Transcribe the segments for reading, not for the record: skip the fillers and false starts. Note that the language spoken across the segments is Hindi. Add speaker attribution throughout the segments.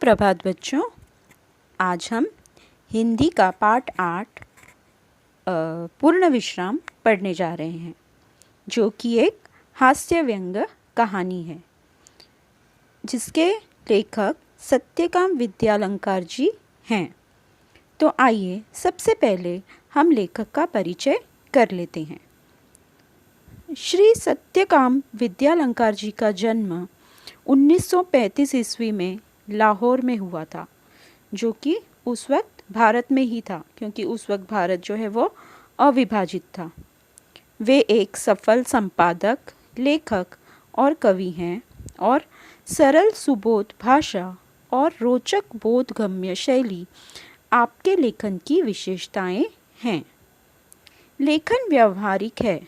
Speaker 1: सुप्रभात बच्चों। आज हम हिंदी का पाठ 8 पूर्ण विश्राम पढ़ने जा रहे हैं, जो कि एक हास्य व्यंग्य कहानी है, जिसके लेखक सत्यकाम विद्यालंकार जी हैं। तो आइए सबसे पहले हम लेखक का परिचय कर लेते हैं। श्री सत्यकाम विद्यालंकार जी का जन्म 1935 ईस्वी में लाहौर में हुआ था, जो कि उस वक्त भारत में ही था, क्योंकि उस वक्त भारत जो है वो अविभाजित था। वे एक सफल संपादक, लेखक और कवि हैं और सरल सुबोध भाषा और रोचक बोधगम्य शैली आपके लेखन की विशेषताएं हैं। लेखन व्यावहारिक है,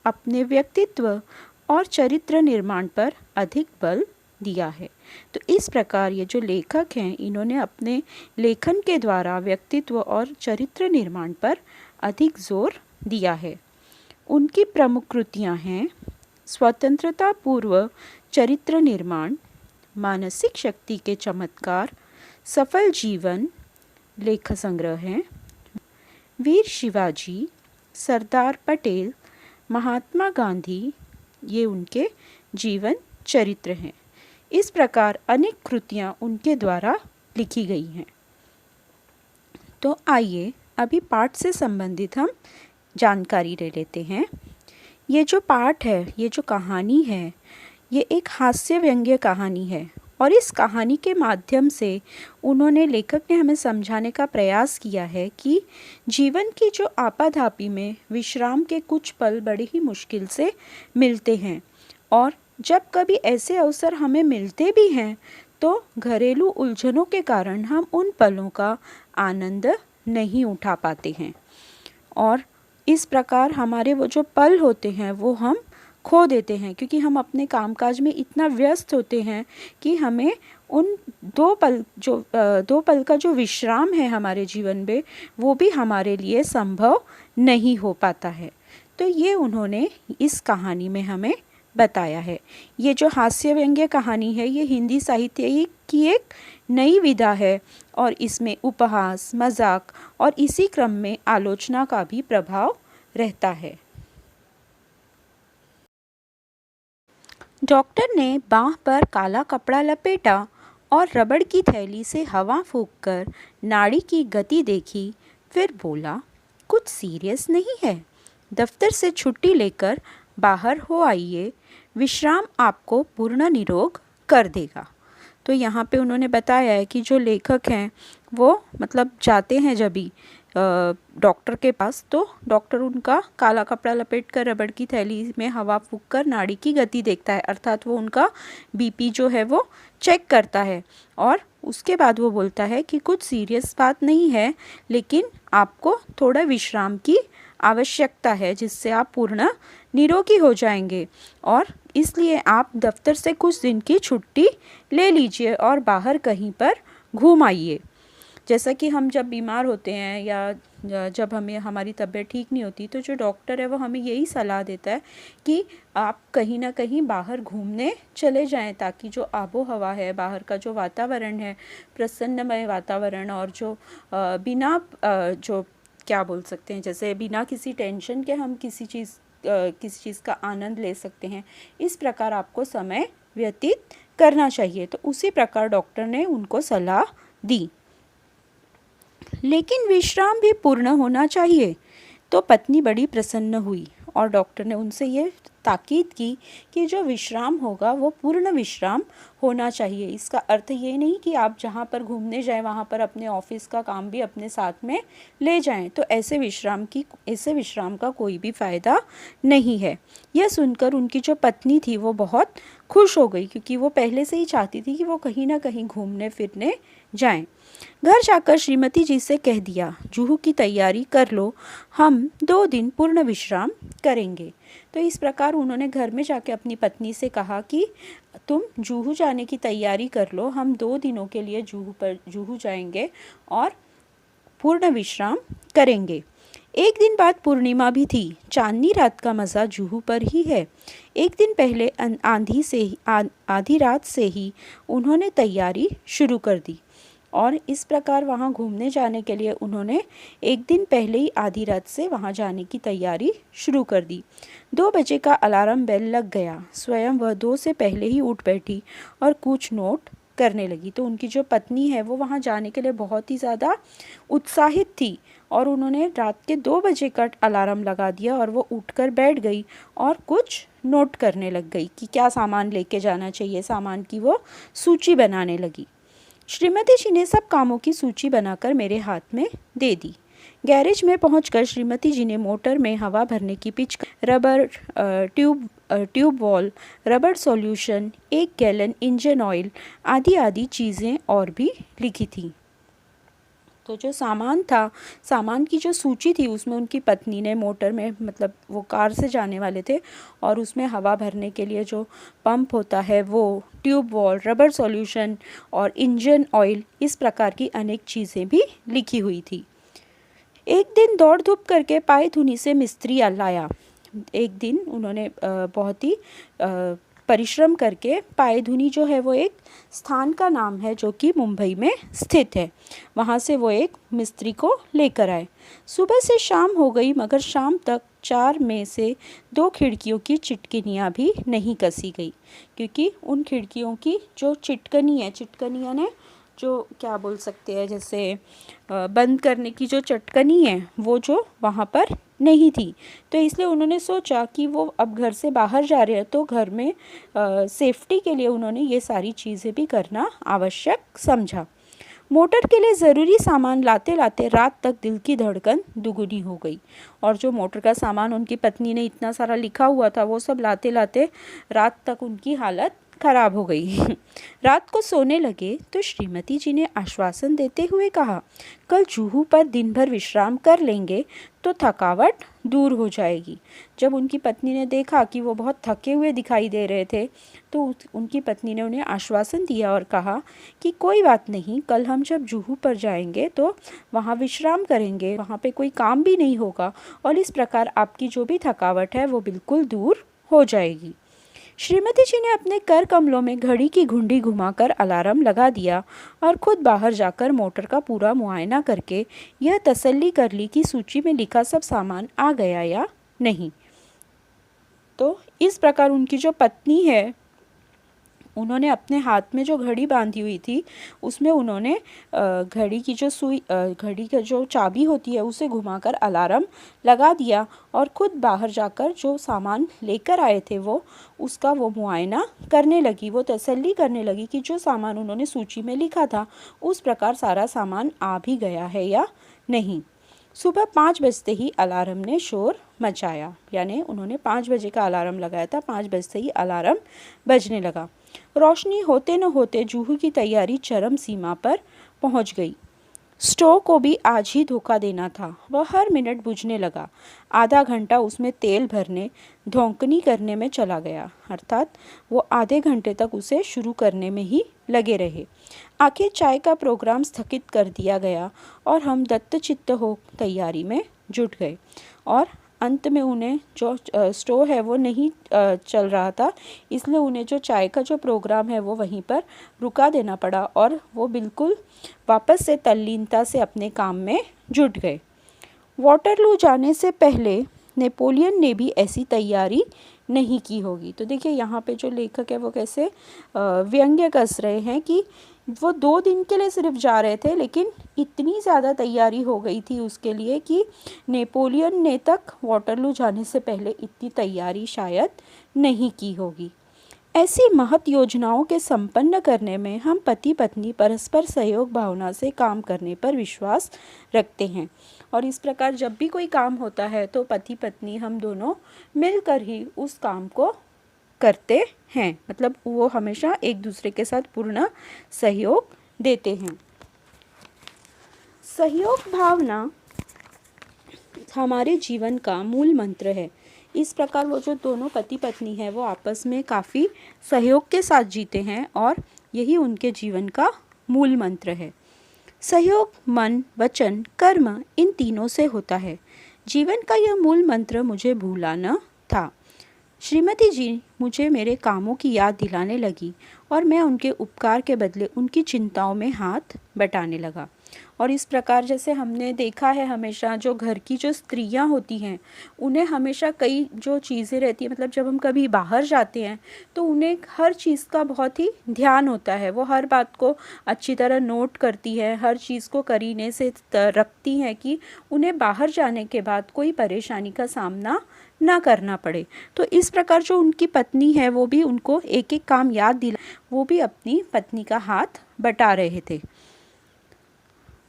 Speaker 1: अपने व्यक्तित्व और चरित्र निर्माण पर अधिक बल दिया है। तो इस प्रकार ये जो लेखक हैं, इन्होंने अपने लेखन के द्वारा व्यक्तित्व और चरित्र निर्माण पर अधिक जोर दिया है। उनकी प्रमुख कृतियाँ हैं स्वतंत्रता पूर्व चरित्र निर्माण, मानसिक शक्ति के चमत्कार, सफल जीवन लेख संग्रह हैं, वीर शिवाजी, सरदार पटेल, महात्मा गांधी, ये उनके जीवन चरित्र हैं। इस प्रकार अनेक कृतियाँ उनके द्वारा लिखी गई हैं। तो आइए अभी पाठ से संबंधित हम जानकारी ले लेते हैं। ये जो पाठ है, ये जो कहानी है, ये एक हास्य व्यंग्य कहानी है और इस कहानी के माध्यम से उन्होंने, लेखक ने हमें समझाने का प्रयास किया है कि जीवन की जो आपाधापी में विश्राम के कुछ पल बड़े ही मुश्किल से मिलते हैं, और जब कभी ऐसे अवसर हमें मिलते भी हैं तो घरेलू उलझनों के कारण हम उन पलों का आनंद नहीं उठा पाते हैं, और इस प्रकार हमारे वो जो पल होते हैं वो हम खो देते हैं, क्योंकि हम अपने कामकाज में इतना व्यस्त होते हैं कि हमें उन दो पल का जो विश्राम है हमारे जीवन में, वो भी हमारे लिए संभव नहीं हो पाता है। तो ये उन्होंने इस कहानी में हमें बताया है। ये जो हास्य व्यंग्य कहानी है, ये हिंदी साहित्य की एक नई विधा है और इसमें उपहास, मजाक और इसी क्रम में आलोचना का भी प्रभाव रहता है। डॉक्टर ने बाँह पर काला कपड़ा लपेटा और रबड़ की थैली से हवा फूंककर नाड़ी की गति देखी, फिर बोला, कुछ सीरियस नहीं है, दफ्तर से छुट्टी लेकर बाहर हो आइए, विश्राम आपको पूर्ण निरोग कर देगा। तो यहाँ पे उन्होंने बताया है कि जो लेखक हैं वो मतलब जाते हैं जब भी डॉक्टर के पास, तो डॉक्टर उनका काला कपड़ा लपेट कर रबड़ की थैली में हवा फूंक कर नाड़ी की गति देखता है, अर्थात वो उनका बीपी जो है वो चेक करता है, और उसके बाद वो बोलता है कि कुछ सीरियस बात नहीं है, लेकिन आपको थोड़ा विश्राम की आवश्यकता है, जिससे आप पूर्ण निरोगी हो जाएंगे, और इसलिए आप दफ्तर से कुछ दिन की छुट्टी ले लीजिए और बाहर कहीं पर घूम आइए। जैसा कि हम जब बीमार होते हैं या जब हमें हमारी तबीयत ठीक नहीं होती, तो जो डॉक्टर है वो हमें यही सलाह देता है कि आप कहीं ना कहीं बाहर घूमने चले जाएं, ताकि जो आबो हवा है, बाहर का जो वातावरण है, प्रसन्नमय वातावरण, और जो बिना जो क्या बोल सकते हैं, जैसे बिना किसी टेंशन के हम किसी चीज़ का आनंद ले सकते हैं, इस प्रकार आपको समय व्यतीत करना चाहिए। तो उसी प्रकार डॉक्टर ने उनको सलाह दी। लेकिन विश्राम भी पूर्ण होना चाहिए। तो पत्नी बड़ी प्रसन्न हुई और डॉक्टर ने उनसे ये ताकीद की कि जो विश्राम होगा वो पूर्ण विश्राम होना चाहिए। इसका अर्थ ये नहीं कि आप जहाँ पर घूमने जाएं वहाँ पर अपने ऑफिस का काम भी अपने साथ में ले जाएं, तो ऐसे विश्राम का कोई भी फ़ायदा नहीं है। यह सुनकर उनकी जो पत्नी थी वो बहुत खुश हो गई, क्योंकि वो पहले से ही चाहती थी कि वो कहीं ना कहीं घूमने फिरने जाएं। घर जाकर श्रीमती जी से कह दिया, जुहू की तैयारी कर लो, हम 2 दिन पूर्ण विश्राम करेंगे। तो इस प्रकार उन्होंने घर में जाके अपनी पत्नी से कहा कि तुम जुहू जाने की तैयारी कर लो, हम 2 दिनों के लिए जुहू जाएंगे और पूर्ण विश्राम करेंगे। एक दिन बाद पूर्णिमा भी थी। चांदनी रात का मज़ा जुहू पर ही है। एक दिन पहले आधी रात से ही उन्होंने तैयारी शुरू कर दी और इस प्रकार वहाँ घूमने जाने के लिए उन्होंने एक दिन पहले ही आधी रात से वहाँ जाने की तैयारी शुरू कर दी। 2 बजे का अलार्म बेल लग गया। स्वयं वह 2 से पहले ही उठ बैठी और कुछ नोट करने लगी। तो उनकी जो पत्नी है वो वहाँ जाने के लिए बहुत ही ज़्यादा उत्साहित थी और उन्होंने रात के 2 बजे का अलार्म लगा दिया और वो उठकर बैठ गई और कुछ नोट करने लग गई कि क्या सामान लेके जाना चाहिए। सामान की वो सूची बनाने लगी। श्रीमती जी ने सब कामों की सूची बनाकर मेरे हाथ में दे दी। गैरेज में पहुंचकर श्रीमती जी ने मोटर में हवा भरने की pitch, rubber tube wall, rubber solution, 1 gallon engine oil आदि आदि चीज़ें और भी लिखी थी। तो जो सामान था, सामान की जो सूची थी उसमें उनकी पत्नी ने मोटर में, मतलब वो कार से जाने वाले थे और उसमें हवा भरने के लिए जो पंप होता है वो, ट्यूब वॉल, रबर सॉल्यूशन और इंजन ऑयल, इस प्रकार की अनेक चीज़ें भी लिखी हुई थी। एक दिन दौड़ धूप करके पाए धुनी से मिस्त्री लाया। एक दिन उन्होंने बहुत ही परिश्रम करके, पायधुनी जो है वो एक स्थान का नाम है जो कि मुंबई में स्थित है, वहाँ से वो एक मिस्त्री को लेकर आए। सुबह से शाम हो गई मगर शाम तक 4 में से 2 खिड़कियों की चिटकनियाँ भी नहीं कसी गई, क्योंकि उन खिड़कियों की जो चिटकनी है, चिटकनी यानी जो क्या बोल सकते हैं, जैसे बंद करने की जो चटकनी है वो जो वहाँ पर नहीं थी। तो इसलिए उन्होंने सोचा कि वो अब घर से बाहर जा रहे हैं तो घर में सेफ्टी के लिए उन्होंने ये सारी चीज़ें भी करना आवश्यक समझा। मोटर के लिए ज़रूरी सामान लाते लाते रात तक दिल की धड़कन दुगुनी हो गई और जो मोटर का सामान उनकी पत्नी ने इतना सारा लिखा हुआ था वो सब लाते लाते रात तक उनकी हालत खराब हो गई। रात को सोने लगे तो श्रीमती जी ने आश्वासन देते हुए कहा, कल जुहू पर दिन भर विश्राम कर लेंगे तो थकावट दूर हो जाएगी। जब उनकी पत्नी ने देखा कि वो बहुत थके हुए दिखाई दे रहे थे तो उनकी पत्नी ने उन्हें आश्वासन दिया और कहा कि कोई बात नहीं, कल हम जब जुहू पर जाएंगे तो वहाँ विश्राम करेंगे, वहाँ पे कोई काम भी नहीं होगा और इस प्रकार आपकी जो भी थकावट है वो बिल्कुल दूर हो जाएगी। श्रीमती जी ने अपने कर कमलों में घड़ी की घुंडी घुमाकर अलार्म लगा दिया और खुद बाहर जाकर मोटर का पूरा मुआयना करके यह तसल्ली कर ली कि सूची में लिखा सब सामान आ गया या नहीं। तो इस प्रकार उनकी जो पत्नी है उन्होंने अपने हाथ में जो घड़ी बांधी हुई थी उसमें उन्होंने घड़ी की जो सुई, घड़ी का जो चाबी होती है उसे घुमाकर अलार्म लगा दिया और खुद बाहर जाकर जो सामान लेकर आए थे वो उसका वो मुआयना करने लगी। वो तसल्ली करने लगी कि जो सामान उन्होंने सूची में लिखा था उस प्रकार सारा सामान आ भी गया है या नहीं। सुबह 5 बजते ही अलार्म ने शोर मचाया, यानी उन्होंने 5 बजे का अलार्म लगाया था, 5 बजते ही अलार्म बजने लगा। रोशनी होते न होते जुहू की तैयारी चरम सीमा पर पहुंच गई। स्टोव को भी आज ही धोखा देना था, वह हर मिनट बुझने लगा। आधा घंटा उसमें तेल भरने, धौंकनी करने में चला गया, अर्थात वो आधे घंटे तक उसे शुरू करने में ही लगे रहे। आखिर चाय का प्रोग्राम स्थगित कर दिया गया और हम दत्तचित्त हो तैयारी में जुट गए और अंत में उन्हें जो स्टोव है वो नहीं चल रहा था, इसलिए उन्हें जो चाय का जो प्रोग्राम है वो वहीं पर रुका देना पड़ा और वो बिल्कुल वापस से तल्लीनता से अपने काम में जुट गए। वाटरलू जाने से पहले नेपोलियन ने भी ऐसी तैयारी नहीं की होगी। तो देखिए यहाँ पे जो लेखक है वो कैसे व्यंग्य कस रहे हैं कि वो 2 दिन के लिए सिर्फ जा रहे थे लेकिन इतनी ज़्यादा तैयारी हो गई थी उसके लिए कि नेपोलियन ने तक वाटरलू जाने से पहले इतनी तैयारी शायद नहीं की होगी। ऐसी महत योजनाओं के संपन्न करने में हम पति पत्नी परस्पर सहयोग भावना से काम करने पर विश्वास रखते हैं और इस प्रकार जब भी कोई काम होता है तो पति पत्नी हम दोनों मिलकर ही उस काम को करते हैं, मतलब वो हमेशा एक दूसरे के साथ पूर्ण सहयोग देते हैं। सहयोग भावना हमारे जीवन का मूल मंत्र है। इस प्रकार वो जो दोनों पति पत्नी हैं वो आपस में काफ़ी सहयोग के साथ जीते हैं और यही उनके जीवन का मूल मंत्र है। सहयोग मन, वचन, कर्म इन तीनों से होता है। जीवन का यह मूल मंत्र मुझे भूला न था। श्रीमती जी मुझे मेरे कामों की याद दिलाने लगी और मैं उनके उपकार के बदले उनकी चिंताओं में हाथ बटाने लगा। और इस प्रकार जैसे हमने देखा है, हमेशा जो घर की जो स्त्रियां होती हैं उन्हें हमेशा कई जो चीज़ें रहती हैं, मतलब जब हम कभी बाहर जाते हैं तो उन्हें हर चीज़ का बहुत ही ध्यान होता है। वो हर बात को अच्छी तरह नोट करती है, हर चीज़ को करीने से रखती हैं कि उन्हें बाहर जाने के बाद कोई परेशानी का सामना ना करना पड़े। तो इस प्रकार जो उनकी पत्नी है वो भी उनको एक एक काम याद दिला, वो भी अपनी पत्नी का हाथ बटा रहे थे।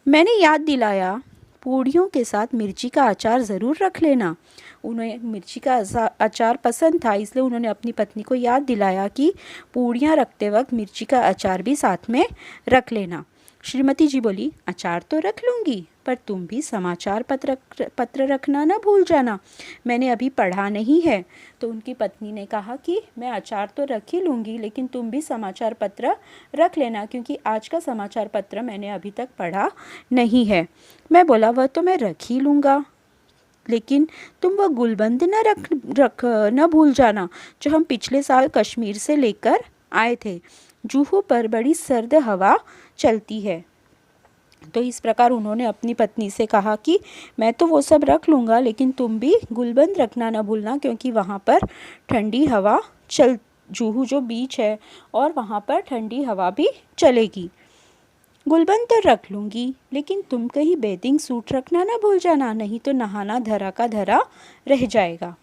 Speaker 1: मैंने याद दिलाया, पूड़ियों के साथ मिर्ची का अचार ज़रूर रख लेना। उन्हें मिर्ची का अचार पसंद था, इसलिए उन्होंने अपनी पत्नी को याद दिलाया कि पूड़ियाँ रखते वक्त मिर्ची का अचार भी साथ में रख लेना। श्रीमती जी बोली, अचार तो रख लूँगी, पर तुम भी समाचार पत्र रखना ना भूल जाना, मैंने अभी पढ़ा नहीं है। तो उनकी पत्नी ने कहा कि मैं अचार तो रख ही लूँगी, लेकिन तुम भी समाचार पत्र रख लेना, क्योंकि आज का समाचार पत्र मैंने अभी तक पढ़ा नहीं है। मैं बोला, वह तो मैं रख ही लूँगा, लेकिन तुम वह गुलबंद न भूल जाना जो हम पिछले साल कश्मीर से लेकर आए थे। जूहू पर बड़ी सर्द हवा चलती है। तो इस प्रकार उन्होंने अपनी पत्नी से कहा कि मैं तो वो सब रख लूँगा, लेकिन तुम भी गुलबंद रखना ना भूलना, क्योंकि वहाँ पर ठंडी हवा जूहू जो बीच है और वहाँ पर ठंडी हवा भी चलेगी। गुलबंद तो रख लूँगी, लेकिन तुम कहीं बेदिंग सूट रखना ना भूल जाना, नहीं तो नहाना धरा का धरा रह जाएगा।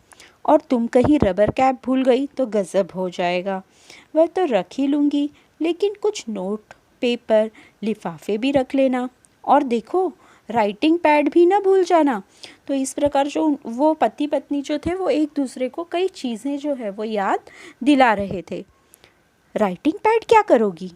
Speaker 1: और तुम कहीं रबर कैप भूल गई तो गज़ब हो जाएगा। वह तो रख ही लूँगी, लेकिन कुछ नोट, पेपर, लिफाफे भी रख लेना। और देखो, राइटिंग पैड भी ना भूल जाना। तो इस प्रकार जो वो पति पत्नी जो थे वो एक दूसरे को कई चीज़ें जो है वो याद दिला रहे थे। राइटिंग पैड क्या करोगी?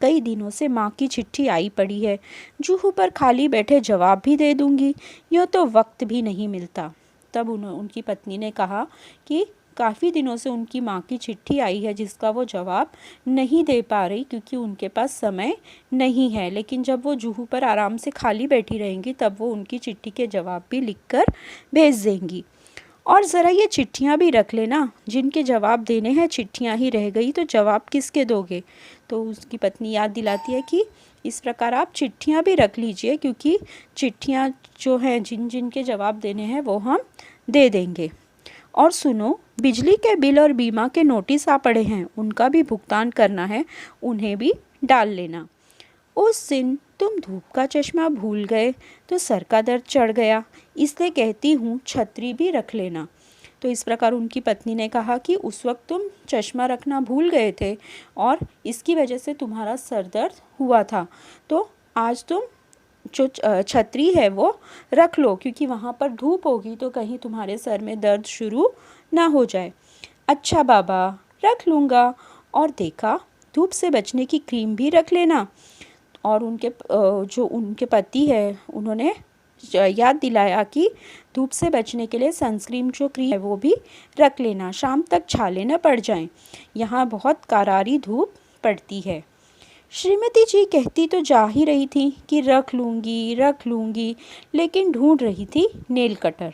Speaker 1: कई दिनों से माँ की चिट्ठी आई पड़ी है, जूहू पर खाली बैठे जवाब भी दे दूँगी, यूँ तो वक्त भी नहीं मिलता। तब उनकी पत्नी ने कहा कि काफ़ी दिनों से उनकी माँ की चिट्ठी आई है जिसका वो जवाब नहीं दे पा रही, क्योंकि उनके पास समय नहीं है। लेकिन जब वो जूहू पर आराम से खाली बैठी रहेंगी तब वो उनकी चिट्ठी के जवाब भी लिखकर भेज देंगी। और ज़रा ये चिट्ठियाँ भी रख लेना, जिनके जवाब देने हैं चिट्ठियाँ ही रह गई तो जवाब किसके दोगे? तो उसकी पत्नी याद दिलाती है कि इस प्रकार आप चिट्ठियाँ भी रख लीजिए, क्योंकि चिट्ठियाँ जो हैं जिन जिन के जवाब देने हैं वो हम दे देंगे। और सुनो, बिजली के बिल और बीमा के नोटिस आ पड़े हैं, उनका भी भुगतान करना है, उन्हें भी डाल लेना। उस दिन तुम धूप का चश्मा भूल गए तो सर का दर्द चढ़ गया, इसलिए कहती हूँ छतरी भी रख लेना। तो इस प्रकार उनकी पत्नी ने कहा कि उस वक्त तुम चश्मा रखना भूल गए थे और इसकी वजह से तुम्हारा सर दर्द हुआ था, तो आज तुम जो छतरी है वो रख लो, क्योंकि वहाँ पर धूप होगी तो कहीं तुम्हारे सर में दर्द शुरू ना हो जाए। अच्छा बाबा, रख लूँगा। और देखा, धूप से बचने की क्रीम भी रख लेना। और जो उनके पति है उन्होंने याद दिलाया कि धूप से बचने के लिए सनस्क्रीन जो क्रीम है वो भी रख लेना, शाम तक छाले न पड़ जाएं, यहाँ बहुत करारी धूप पड़ती है। श्रीमती जी कहती तो जा ही रही थी कि रख लूँगी, लेकिन ढूंढ रही थी नेल कटर,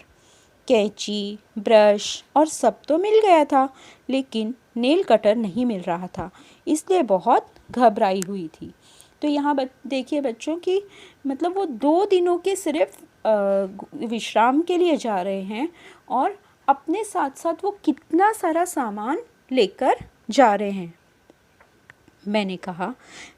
Speaker 1: कैंची, ब्रश और सब तो मिल गया था, लेकिन नेल कटर नहीं मिल रहा था, इसलिए बहुत घबराई हुई थी। तो यहाँ देखिए बच्चों कि मतलब वो 2 दिनों के सिर्फ विश्राम के लिए जा रहे हैं और अपने साथ साथ वो कितना सारा सामान लेकर जा रहे हैं। मैंने कहा,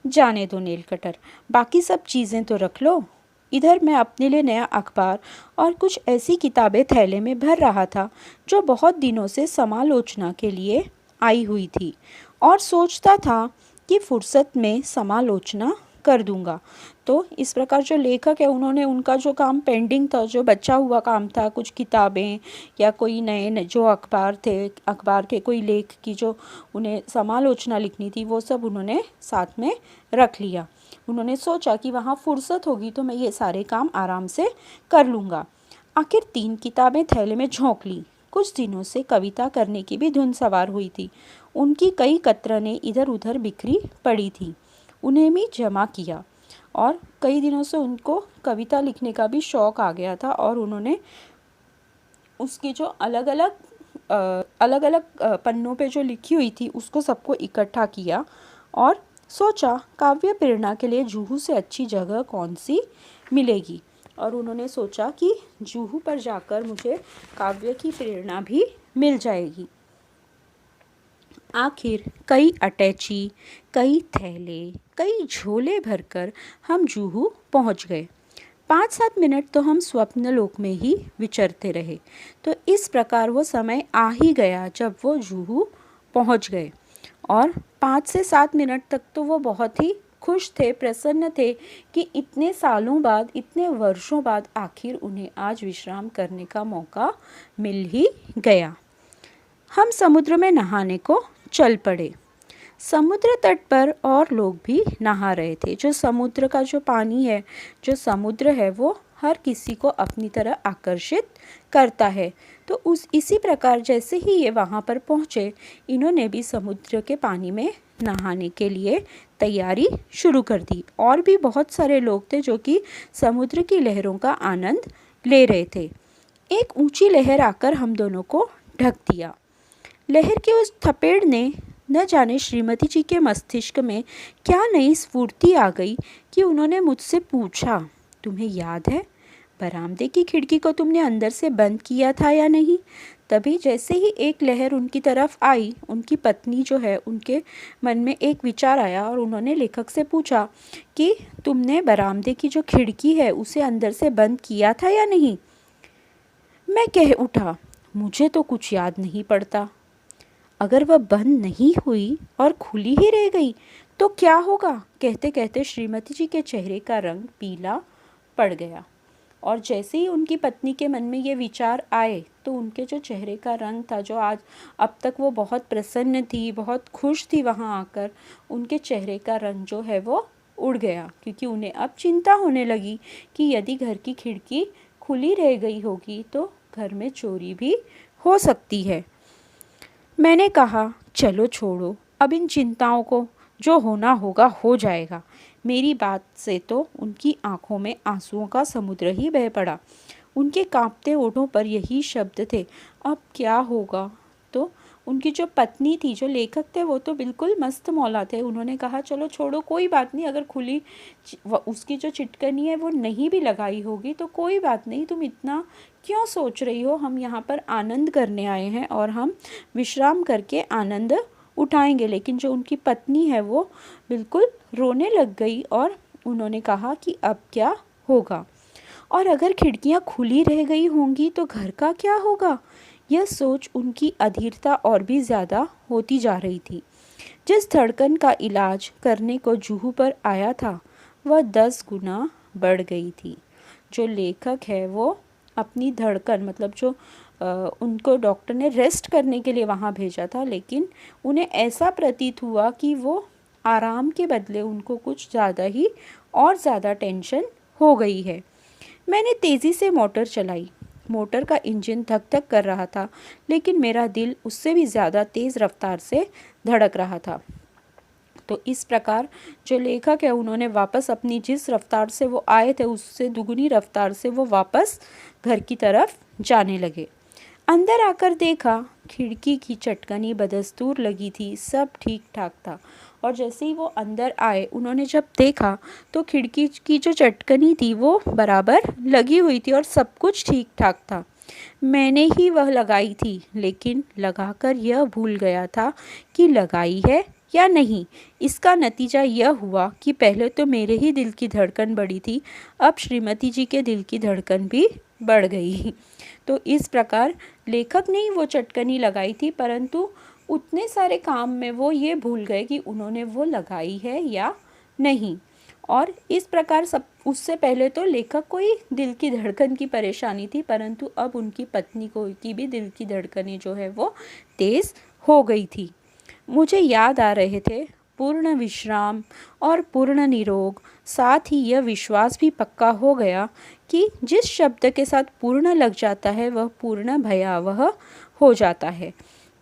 Speaker 1: जाने दो नेल कटर, बाकी सब चीज़ें तो रख लो। इधर मैं अपने लिए नया अखबार और कुछ ऐसी किताबें थैले में भर रहा था जो बहुत दिनों से समालोचना के लिए आई हुई थी, और सोचता था कि फुर्सत में समालोचना कर दूंगा। तो इस प्रकार जो लेखक है उन्होंने उनका जो काम पेंडिंग था, जो बचा हुआ काम था, कुछ किताबें या कोई नए जो अखबार थे, अखबार के कोई लेख की जो उन्हें समालोचना लिखनी थी, वो सब उन्होंने साथ में रख लिया। उन्होंने सोचा कि वहाँ फुर्सत होगी तो मैं ये सारे काम आराम से कर लूँगा। आखिर 3 किताबें थैले में झोंक ली। कुछ दिनों से कविता करने की भी धुन सवार हुई थी। उनकी कई कतरनें इधर उधर बिखरी पड़ी थी, उन्हें भी जमा किया, और कई दिनों से उनको कविता लिखने का भी शौक़ आ गया था और उन्होंने उसकी जो अलग अलग पन्नों पे जो लिखी हुई थी उसको सबको इकट्ठा किया और सोचा काव्य प्रेरणा के लिए जुहू से अच्छी जगह कौन सी मिलेगी। और उन्होंने सोचा कि जुहू पर जाकर मुझे काव्य की प्रेरणा भी मिल जाएगी। आखिर कई अटैची, कई थैले, कई झोले भरकर हम जुहू पहुंच गए। 5-7 मिनट तो हम स्वप्न लोक में ही विचरते रहे। तो इस प्रकार वो समय आ ही गया जब वो जुहू पहुंच गए और 5 से 7 मिनट तक तो वो बहुत ही खुश थे, प्रसन्न थे कि इतने सालों बाद, इतने वर्षों बाद आखिर उन्हें आज विश्राम करने का मौका मिल ही गया। हम समुद्र में नहाने को चल पड़े। समुद्र तट पर और लोग भी नहा रहे थे। जो समुद्र का जो पानी है, जो समुद्र है, वो हर किसी को अपनी तरह आकर्षित करता है। तो इसी प्रकार जैसे ही ये वहाँ पर पहुँचे, इन्होंने भी समुद्र के पानी में नहाने के लिए तैयारी शुरू कर दी। और भी बहुत सारे लोग थे जो कि समुद्र की लहरों का आनंद ले रहे थे। एक ऊंची लहर आकर हम दोनों को ढक दिया। लहर की उस थपेड़ ने न जाने श्रीमती जी के मस्तिष्क में क्या नई स्फूर्ति आ गई कि उन्होंने मुझसे पूछा, तुम्हें याद है बरामदे की खिड़की को तुमने अंदर से बंद किया था या नहीं? तभी जैसे ही एक लहर उनकी तरफ आई, उनकी पत्नी जो है, उनके मन में एक विचार आया और उन्होंने लेखक से पूछा कि तुमने बरामदे की जो खिड़की है उसे अंदर से बंद किया था या नहीं? मैं कह उठा, मुझे तो कुछ याद नहीं पड़ता। अगर वह बंद नहीं हुई और खुली ही रह गई तो क्या होगा? कहते कहते श्रीमती जी के चेहरे का रंग पीला पड़ गया और जैसे ही उनकी पत्नी के मन में ये विचार आए तो उनके जो चेहरे का रंग था, जो आज अब तक वो बहुत प्रसन्न थी, बहुत खुश थी वहाँ आकर, उनके चेहरे का रंग जो है वो उड़ गया, क्योंकि उन्हें अब चिंता होने लगी कि यदि घर की खिड़की खुली रह गई होगी तो घर में चोरी भी हो सकती है। मैंने कहा, चलो छोड़ो अब इन चिंताओं को, जो होना होगा हो जाएगा। मेरी बात से तो उनकी आंखों में आंसुओं का समुद्र ही बह पड़ा। उनके कांपते होठों पर यही शब्द थे, अब क्या होगा? तो उनकी जो पत्नी थी, जो लेखक थे, वो तो बिल्कुल मस्त मौला थे। उन्होंने कहा, चलो छोड़ो, कोई बात नहीं, अगर खुली उसकी जो चिटकनी है वो नहीं भी लगाई होगी तो कोई बात नहीं, तुम इतना क्यों सोच रही हो? हम यहाँ पर आनंद करने आए हैं और हम विश्राम करके आनंद उठाएंगे। लेकिन जो उनकी पत्नी है वो बिल्कुल रोने लग गई और उन्होंने कहा कि अब क्या होगा, और अगर खिड़कियाँ खुली रह गई होंगी तो घर का क्या होगा? यह सोच उनकी अधीरता और भी ज़्यादा होती जा रही थी। जिस धड़कन का इलाज करने को जुहू पर आया था वह 10 गुना बढ़ गई थी। जो लेखक है वो अपनी धड़कन, मतलब जो उनको डॉक्टर ने रेस्ट करने के लिए वहाँ भेजा था, लेकिन उन्हें ऐसा प्रतीत हुआ कि वो आराम के बदले उनको कुछ ज़्यादा ही और ज़्यादा टेंशन हो गई है। मैंने तेज़ी से मोटर चलाई। मोटर का इंजन धक धक कर रहा था, लेकिन मेरा दिल उससे भी ज़्यादा तेज़ रफ्तार से धड़क रहा था। तो इस प्रकार जो लेखक है उन्होंने वापस अपनी जिस रफ्तार से वो आए थे उससे दुगुनी रफ्तार से वो वापस घर की तरफ जाने लगे। अंदर आकर देखा, खिड़की की चटकनी बदस्तूर लगी थी, सब ठीक ठाक था। और जैसे ही वो अंदर आए, उन्होंने जब देखा तो खिड़की की जो चटकनी थी वो बराबर लगी हुई थी और सब कुछ ठीक ठाक था। मैंने ही वह लगाई थी, लेकिन लगाकर यह भूल गया था कि लगाई है या नहीं। इसका नतीजा यह हुआ कि पहले तो मेरे ही दिल की धड़कन बढ़ी थी, अब श्रीमती जी के दिल की धड़कन भी बढ़ गई। तो इस प्रकार लेखक ने ही वो चटकनी लगाई थी, परंतु उतने सारे काम में वो ये भूल गए कि उन्होंने वो लगाई है या नहीं। और इस प्रकार सब, उससे पहले तो लेखक को ही दिल की धड़कन की परेशानी थी, परंतु अब उनकी पत्नी को की भी दिल की धड़कनें जो है वो तेज़ हो गई थी। मुझे याद आ रहे थे पूर्ण विश्राम और पूर्ण निरोग। साथ ही यह विश्वास भी पक्का हो गया कि जिस शब्द के साथ पूर्ण लग जाता है वह पूर्ण भयावह हो जाता है।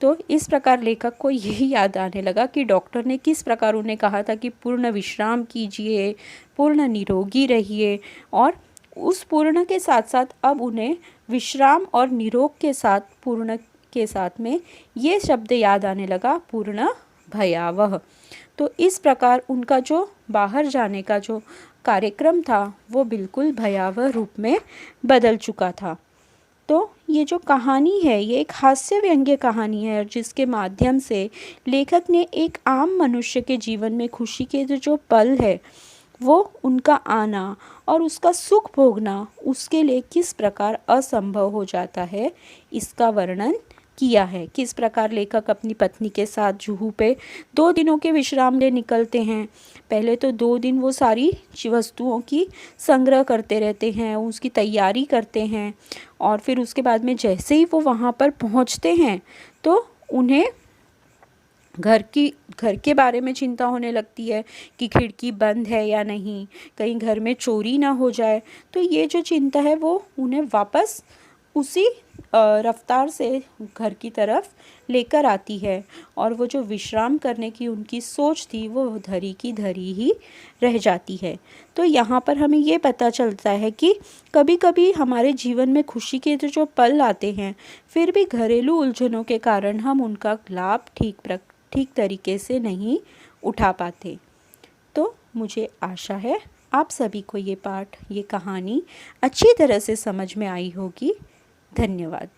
Speaker 1: तो इस प्रकार लेखक को यही याद आने लगा कि डॉक्टर ने किस प्रकार उन्हें कहा था कि पूर्ण विश्राम कीजिए, पूर्ण निरोगी रहिए, और उस पूर्ण के साथ साथ अब उन्हें विश्राम और निरोग के साथ पूर्ण के साथ में ये शब्द याद आने लगा, पूर्ण भयावह। तो इस प्रकार उनका जो बाहर जाने का जो कार्यक्रम था वो बिल्कुल भयावह रूप में बदल चुका था। तो ये जो कहानी है ये एक हास्य व्यंग्य कहानी है, जिसके माध्यम से लेखक ने एक आम मनुष्य के जीवन में खुशी के जो पल है वो उनका आना और उसका सुख भोगना उसके लिए किस प्रकार असंभव हो जाता है इसका वर्णन किया है। किस प्रकार लेखक अपनी पत्नी के साथ जुहू पे 2 दिनों के विश्राम ले निकलते हैं। पहले तो 2 दिन वो सारी वस्तुओं की संग्रह करते रहते हैं, उसकी तैयारी करते हैं, और फिर उसके बाद में जैसे ही वो वहाँ पर पहुँचते हैं तो उन्हें घर के बारे में चिंता होने लगती है कि खिड़की बंद है या नहीं, कहीं घर में चोरी ना हो जाए। तो ये जो चिंता है वो उन्हें वापस उसी रफ्तार से घर की तरफ लेकर आती है, और वो जो विश्राम करने की उनकी सोच थी वो धरी की धरी ही रह जाती है। तो यहाँ पर हमें ये पता चलता है कि कभी कभी हमारे जीवन में खुशी के जो पल आते हैं फिर भी घरेलू उलझनों के कारण हम उनका लाभ ठीक तरीके से नहीं उठा पाते। तो मुझे आशा है आप सभी को ये कहानी अच्छी तरह से समझ में आई होगी। धन्यवाद।